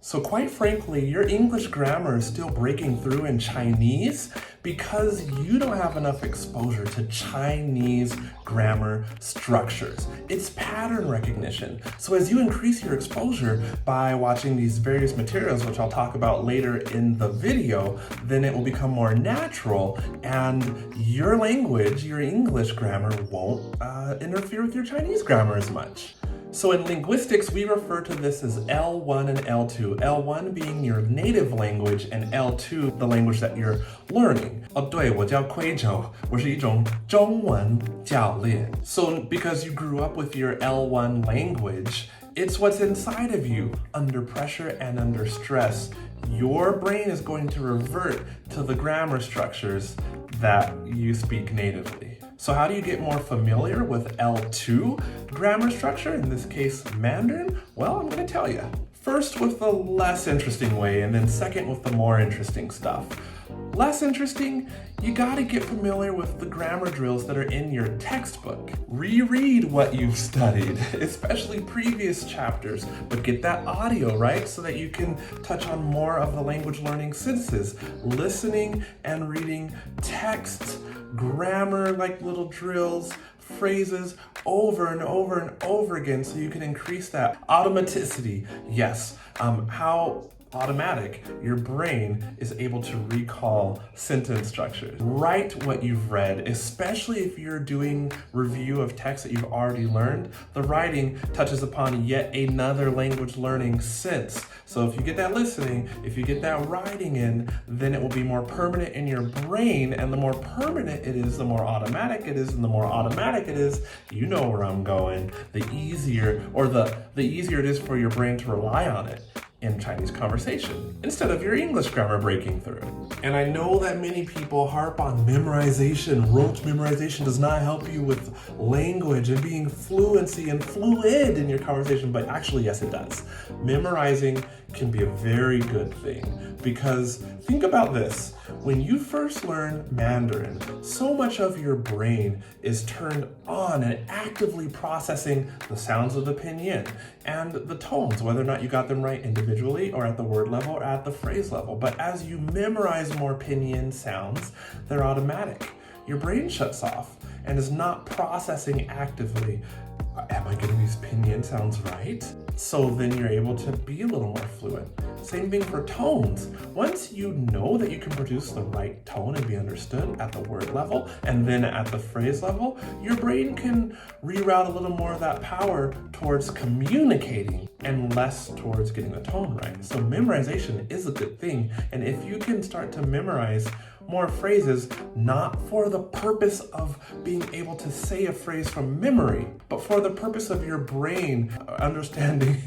So quite frankly, your English grammar is still breaking through in Chinese because you don't have enough exposure to Chinese grammar structures. It's pattern recognition. So as you increase your exposure by watching these various materials, which I'll talk about later in the video, then it will become more natural and your language, your English grammar won't interfere with your Chinese grammar as much. So in linguistics, we refer to this as L1 and L2. L1 being your native language and L2 the language that you're learning. 对，我叫Quay Zhou，我是一种中文教练。So because you grew up with your L1 language, it's what's inside of you. Under pressure and under stress, your brain is going to revert to the grammar structures that you speak natively. So how do you get more familiar with L2 grammar structure, in this case Mandarin? Well, I'm going to tell you. First with the less interesting way, and then second with the more interesting stuff. Less interesting, you gotta get familiar with the grammar drills that are in your textbook. Reread what you've studied, especially previous chapters, but get that audio, right? So that you can touch on more of the language learning senses. Listening and reading texts, grammar like little drills, phrases over and over and over again so you can increase that automaticity. Yes, how automatic your brain is able to recall sentence structures. Write what you've read, especially if you're doing review of text that you've already learned. The writing touches upon yet another language learning sense. So if you get that listening, if you get that writing in, then it will be more permanent in your brain, and the more permanent it is, the more automatic it is, and the more automatic it is, you know where I'm going, the easier, or the easier it is for your brain to rely on it in Chinese conversation, instead of your English grammar breaking through. And I know that many people harp on memorization. Rote memorization does not help you with language and being fluency and fluid in your conversation, but actually, yes, it does. Memorizing can be a very good thing, because think about this. When you first learn Mandarin, so much of your brain is turned on and actively processing the sounds of the pinyin and the tones, whether or not you got them right individually or at the word level or at the phrase level. But as you memorize more pinyin sounds, they're automatic. Your brain shuts off and is not processing actively. Am I getting these pinyin sounds right? So then you're able to be a little more fluent. Same thing for tones. Once you know that you can produce the right tone and be understood at the word level and then at the phrase level, your brain can reroute a little more of that power towards communicating and less towards getting the tone right. So memorization is a good thing. And if you can start to memorize more phrases, not for the purpose of being able to say a phrase from memory, but for the purpose of your brain understanding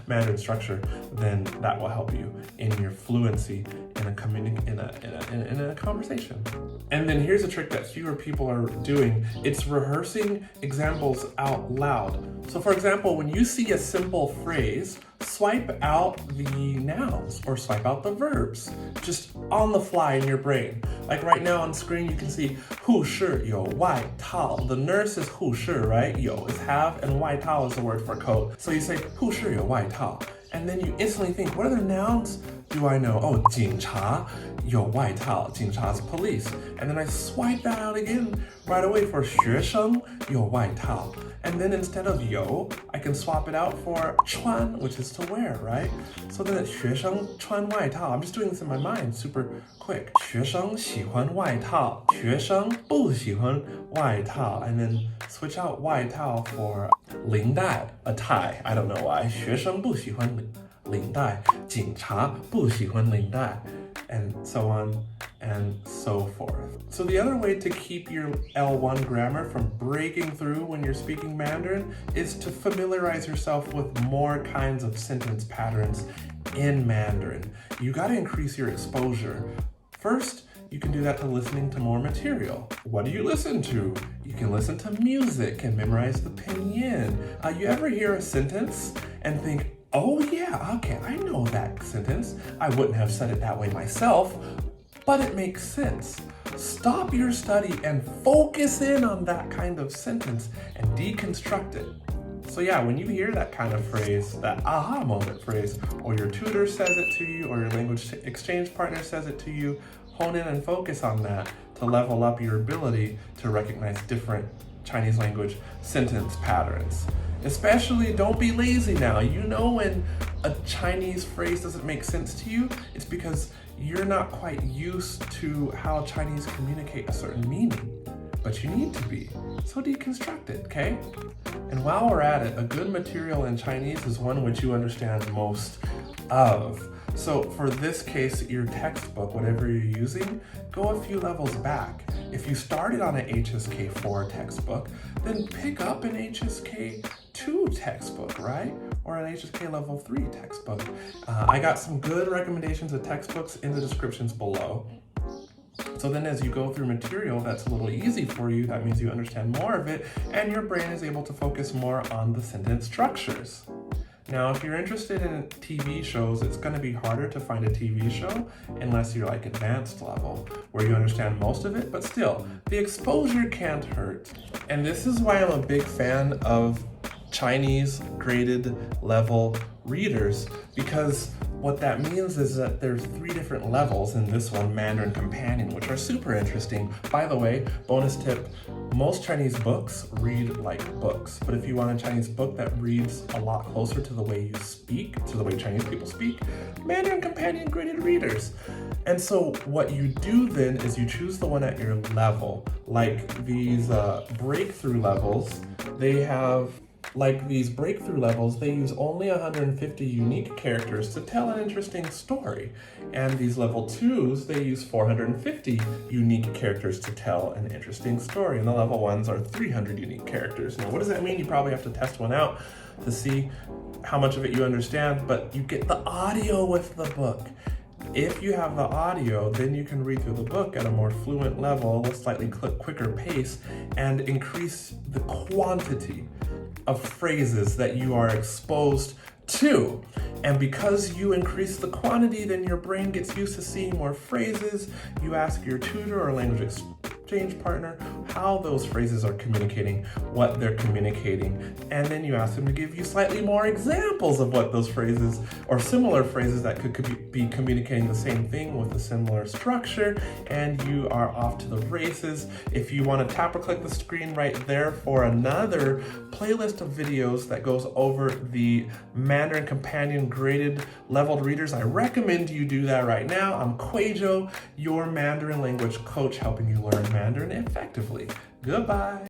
Mandarin structure, then that will help you in your fluency in a conversation. And then here's a trick that fewer people are doing. It's rehearsing examples out loud. So for example, when you see a simple phrase, swipe out the nouns or swipe out the verbs just on the fly in your brain. Like right now on screen, you can see 护士有外套. The nurse is 护士, right? 有 is have, and 外套 is the word for coat. So you say 护士有外套, and then you instantly think, what other nouns do I know? Oh, 警察有外套. 警察 is police. And then I swipe that out again right away for 学生有外套. And then instead of 有, I can swap it out for 穿, which is to wear, right? So then it's 学生穿外套. I'm just doing this in my mind super quick. 学生喜欢外套. 学生不喜欢外套. And then switch out 外套 for 领带, a tie. I don't know why. 学生不喜欢领带. 警察不喜欢领带. And so on and so forth. So the other way to keep your L1 grammar from breaking through when you're speaking Mandarin is to familiarize yourself with more kinds of sentence patterns in Mandarin. You gotta increase your exposure. First, you can do that to listening to more material. What do you listen to? You can listen to music and memorize the pinyin. You ever hear a sentence and think, oh yeah, okay, I know that sentence. I wouldn't have said it that way myself, but it makes sense. Stop your study and focus in on that kind of sentence and deconstruct it. So So yeah, when you hear that kind of phrase, that aha moment phrase, or your tutor says it to you, or your language exchange partner says it to you, hone in and focus on that to level up your ability to recognize different Chinese language sentence patterns. Especially, don't be lazy now. You know when a Chinese phrase doesn't make sense to you, it's because you're not quite used to how Chinese communicate a certain meaning. But you need to be. So deconstruct it, okay? And while we're at it, a good material in Chinese is one which you understand most of. So for this case, your textbook, whatever you're using, go a few levels back. If you started on an HSK 4 textbook, then pick up an HSK 2 textbook, right? Or an HSK level 3 textbook. I got some good recommendations of textbooks in the descriptions below. So then as you go through material that's a little easy for you, that means you understand more of it, and your brain is able to focus more on the sentence structures. Now, if you're interested in TV shows, it's going to be harder to find a TV show unless you're like advanced level, where you understand most of it, but still, the exposure can't hurt. And this is why I'm a big fan of Chinese graded level readers, because what that means is that there's 3 different levels in this one, Mandarin Companion, which are super interesting. By the way, bonus tip, most Chinese books read like books, but if you want a Chinese book that reads a lot closer to the way you speak, to the way Chinese people speak, Mandarin Companion graded readers. And so what you do then is you choose the one at your level. Like these breakthrough levels, they use only 150 unique characters to tell an interesting story. And these level 2s, they use 450 unique characters to tell an interesting story. And the level 1s are 300 unique characters. Now, what does that mean? You probably have to test one out to see how much of it you understand, but you get the audio with the book. If you have the audio, then you can read through the book at a more fluent level, a slightly quicker pace, and increase the quantity of phrases that you are exposed to. And because you increase the quantity, then your brain gets used to seeing more phrases. You ask your tutor or language exchange partner how those phrases are communicating, what they're communicating, and then you ask them to give you slightly more examples of what those phrases or similar phrases that could be communicating the same thing with a similar structure, and you are off to the races. If you want to tap or click the screen right there for another playlist of videos that goes over the Mandarin Companion graded leveled readers, I recommend you do that right now. I'm Quajo, your Mandarin language coach, helping you learn Mandarin effectively. Goodbye.